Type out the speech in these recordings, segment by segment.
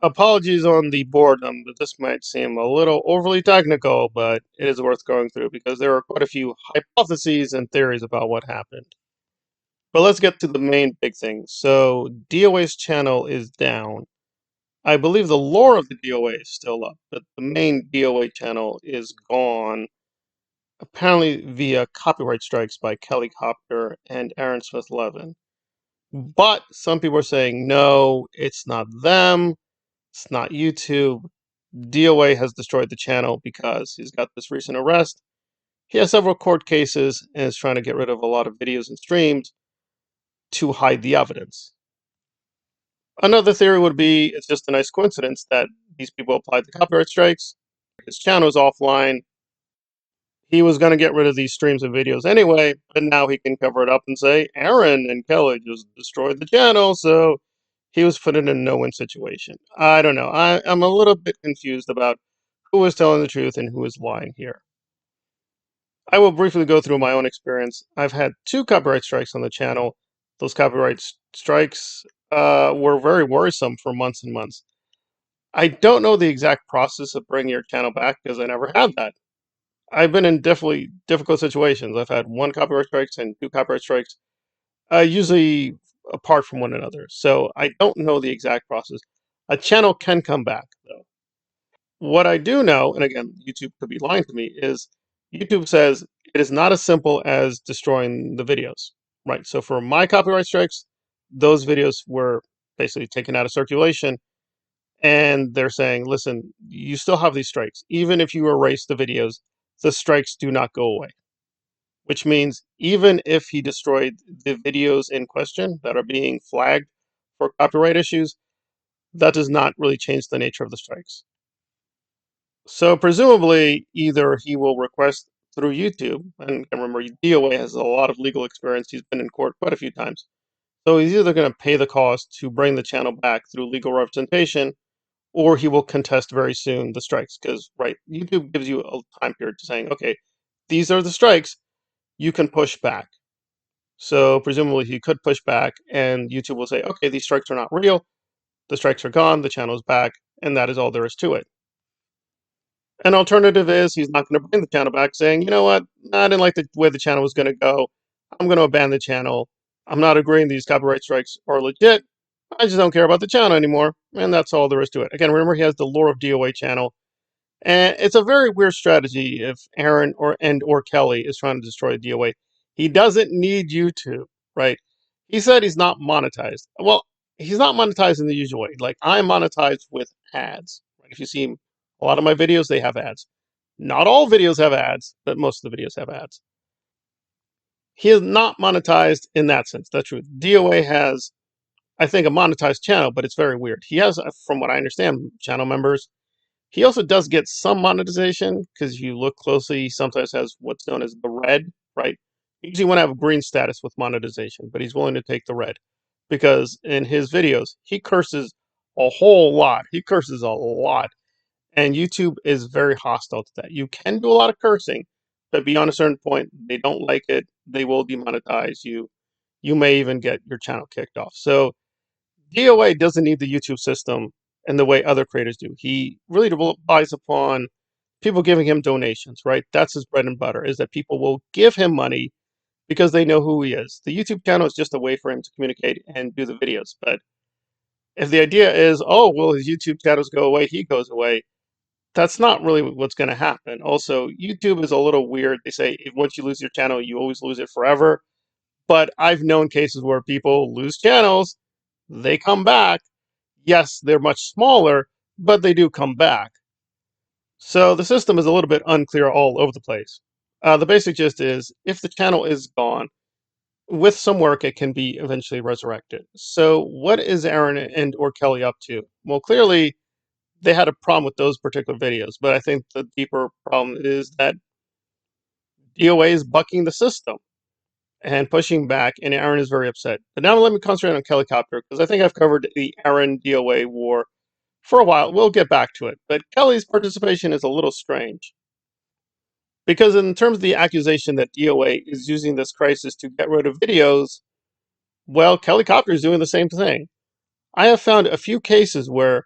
Apologies on the boredom, but this might seem a little overly technical, but it is worth going through because there are quite a few hypotheses and theories about what happened. But let's get to the main big thing. So, DOA's channel is down. I believe the lore of the DOA is still up, but the main DOA channel is gone, apparently via copyright strikes by Kelli Copter and Aaron Smith-Levin. But some people are saying, no, it's not them. It's not YouTube. DOA has destroyed the channel because he's got this recent arrest. He has several court cases and is trying to get rid of a lot of videos and streams to hide the evidence. Another theory would be it's just a nice coincidence that these people applied the copyright strikes. His channel is offline. He was going to get rid of these streams and videos anyway, but now he can cover it up and say Aaron and Kelli just destroyed the channel, so he was put in a no-win situation. I don't know. I'm a little bit confused about who is telling the truth and who is lying here. I will briefly go through my own experience. I've had 2 copyright strikes on the channel. Those copyright strikes were very worrisome for months and months. I don't know the exact process of bringing your channel back because I never had that. I've been in definitely difficult situations. I've had 1 copyright strikes and 2 copyright strikes, usually apart from one another. So I don't know the exact process. A channel can come back, though. What I do know, and again, YouTube could be lying to me, is YouTube says it is not as simple as destroying the videos, right? So for my copyright strikes, those videos were basically taken out of circulation, and they're saying, listen, you still have these strikes. Even if you erase the videos, the strikes do not go away, which means even if he destroyed the videos in question that are being flagged for copyright issues, that does not really change the nature of the strikes. So presumably, either he will request through YouTube, and remember, DOA has a lot of legal experience. He's been in court quite a few times. So he's either going to pay the cost to bring the channel back through legal representation, or he will contest very soon the strikes. Because, right, YouTube gives you a time period to saying, okay, these are the strikes, you can push back. So presumably he could push back, and YouTube will say, okay, these strikes are not real, the strikes are gone, the channel is back, and that is all there is to it. An alternative is he's not going to bring the channel back, saying, you know what, I didn't like the way the channel was going to go. I'm going to abandon the channel. I'm not agreeing these copyright strikes are legit. I just don't care about the channel anymore. And that's all there is to it. Again, remember, he has the Lore of DOA channel. And it's a very weird strategy if Aaron or Kelli is trying to destroy DOA. He doesn't need YouTube, right? He said he's not monetized. Well, he's not monetized in the usual way. Like, I'm monetized with ads. Right? If you see a lot of my videos, they have ads. Not all videos have ads, but most of the videos have ads. He is not monetized in that sense. That's true. DOA has, I think, a monetized channel, but it's very weird. He has, from what I understand, channel members. He also does get some monetization because if you look closely, he sometimes has what's known as the red, right? You usually want to have a green status with monetization, but he's willing to take the red because in his videos, he curses a whole lot. He curses a lot. And YouTube is very hostile to that. You can do a lot of cursing, but beyond a certain point, they don't like it. They will demonetize you. You may even get your channel kicked off. So DOA doesn't need the YouTube system in the way other creators do. He really relies upon people giving him donations, right? That's his bread and butter, is that people will give him money because they know who he is. The YouTube channel is just a way for him to communicate and do the videos. But if the idea is, oh, well, his YouTube channels go away, he goes away, that's not really what's going to happen. Also, YouTube is a little weird. They say if once you lose your channel, you always lose it forever. But I've known cases where people lose channels, they come back. Yes, they're much smaller, but they do come back. So the system is a little bit unclear all over the place. The basic gist is if the channel is gone, with some work, it can be eventually resurrected. So what is Aaron and or Kelli up to? Well, clearly they had a problem with those particular videos, but I think the deeper problem is that DOA is bucking the system and pushing back, and Aaron is very upset. But now let me concentrate on Kelli Copter, because I think I've covered the Aaron DOA war for a while. We'll get back to it. But Kelli's participation is a little strange. Because in terms of the accusation that DOA is using this crisis to get rid of videos, well, Kelli Copter is doing the same thing. I have found a few cases where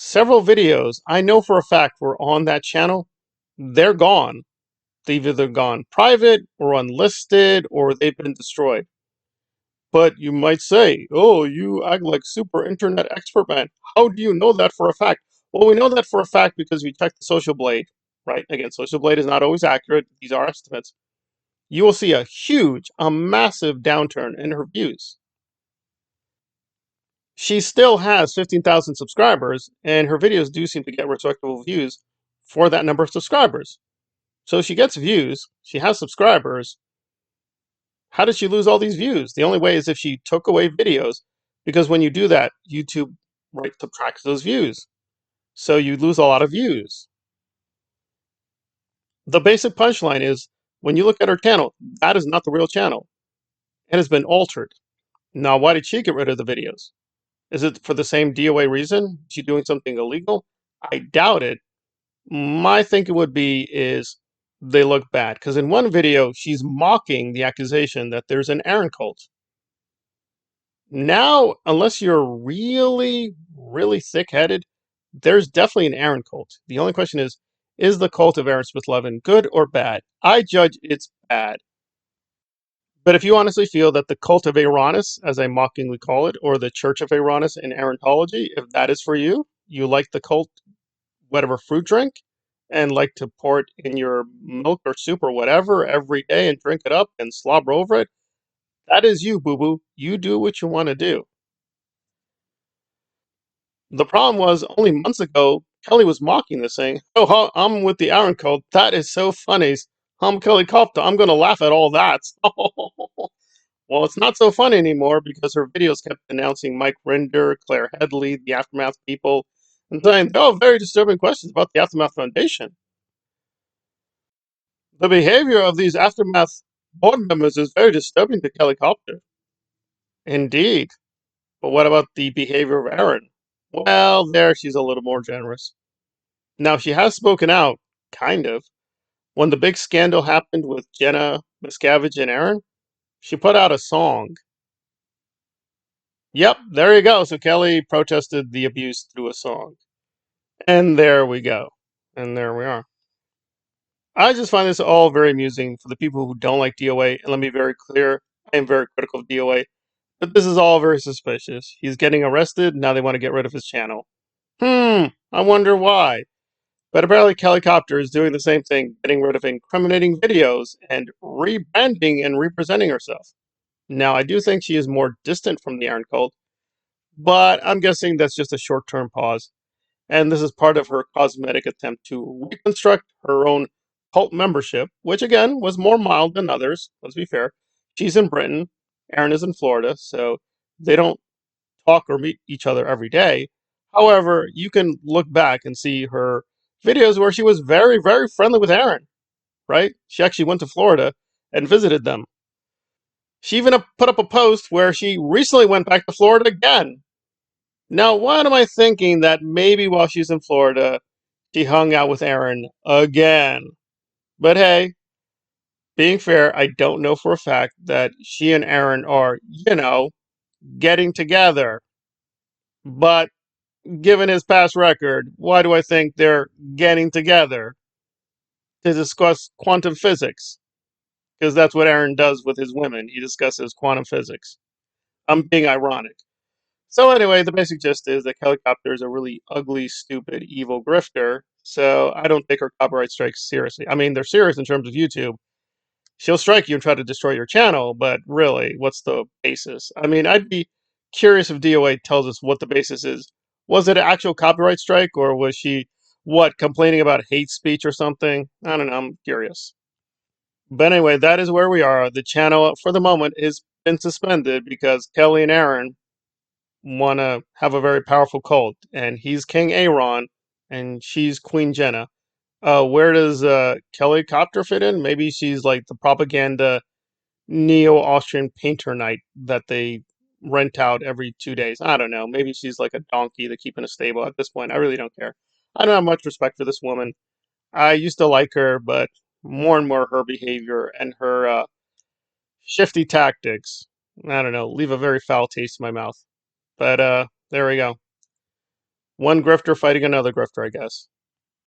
Several videos I know for a fact were on that channel. They're gone. They've either gone private or unlisted or they've been destroyed. But you might say, oh, you act like super internet expert man. How do you know that for a fact? Well, we know that for a fact because we checked the Social Blade, right? Again, Social Blade is not always accurate. These are estimates. You will see a massive downturn in her views. She still has 15,000 subscribers, and her videos do seem to get respectable views for that number of subscribers. So she gets views, she has subscribers. How did she lose all these views? The only way is if she took away videos, because when you do that, YouTube subtracts those views. So you lose a lot of views. The basic punchline is when you look at her channel, that is not the real channel. It has been altered. Now, why did she get rid of the videos? Is it for the same DOA reason? Is she doing something illegal? I doubt it. My thinking would be is they look bad. Because in one video, she's mocking the accusation that there's an Aaron cult. Now, unless you're really, really thick-headed, there's definitely an Aaron cult. The only question is the cult of Aaron Smith-Levin good or bad? I judge it's bad. But if you honestly feel that the cult of Aaronis, as I mockingly call it, or the Church of Aaronis in Aarontology, if that is for you, you like the cult, whatever fruit drink, and like to pour it in your milk or soup or whatever every day and drink it up and slobber over it, that is you, boo-boo. You do what you want to do. The problem was, only months ago, Kelly was mocking this, saying, oh, I'm with the Aaron cult. That is so funny. I'm Kelli Copter. I'm going to laugh at all that. Well, it's not so fun anymore because her videos kept announcing Mike Rinder, Claire Headley, the Aftermath people, and saying, oh, very disturbing questions about the Aftermath Foundation. The behavior of these Aftermath board members is very disturbing to Kelli Copter. Indeed. But what about the behavior of Aaron? Well, there she's a little more generous. Now, she has spoken out, kind of. When the big scandal happened with Jenna Miscavige and Aaron, she put out a song. Yep, there you go. So Kelly protested the abuse through a song. And there we go. And there we are. I just find this all very amusing for the people who don't like DOA. And let me be very clear, I am very critical of DOA. But this is all very suspicious. He's getting arrested, now they want to get rid of his channel. I wonder why. But apparently Kelli Copter is doing the same thing, getting rid of incriminating videos and rebranding and representing herself. Now, I do think she is more distant from the Aaron cult, but I'm guessing that's just a short-term pause. And this is part of her cosmetic attempt to reconstruct her own cult membership, which again was more mild than others, let's be fair. She's in Britain, Aaron is in Florida, so they don't talk or meet each other every day. However, you can look back and see her videos where she was very, very friendly with Aaron, right? She actually went to Florida and visited them. She even put up a post where she recently went back to Florida again. Now, what am I thinking that maybe while she's in Florida, she hung out with Aaron again? But hey, being fair, I don't know for a fact that she and Aaron are, getting together. But given his past record, why do I think they're getting together? To discuss quantum physics. Because that's what Aaron does with his women. He discusses quantum physics. I'm being ironic. So anyway, the basic gist is that Kelli Copter is a really ugly, stupid, evil grifter. So I don't take her copyright strikes seriously. I mean, they're serious in terms of YouTube. She'll strike you and try to destroy your channel, but really, what's the basis? I mean, I'd be curious if DOA tells us what the basis is. Was it an actual copyright strike, or was she, complaining about hate speech or something? I don't know, I'm curious. But anyway, that is where we are. The channel, for the moment, has been suspended because Kelly and Aaron want to have a very powerful cult, and he's King Aaron, and she's Queen Jenna. Where does Kelli Copter fit in? Maybe she's like the propaganda neo-Austrian painter knight that they rent out every 2 days. I don't know. Maybe she's like a donkey they keep in a stable at this point. I really don't care. I don't have much respect for this woman. I used to like her, but more and more her behavior and her shifty tactics, I don't know, leave a very foul taste in my mouth. But there we go. One grifter fighting another grifter, I guess.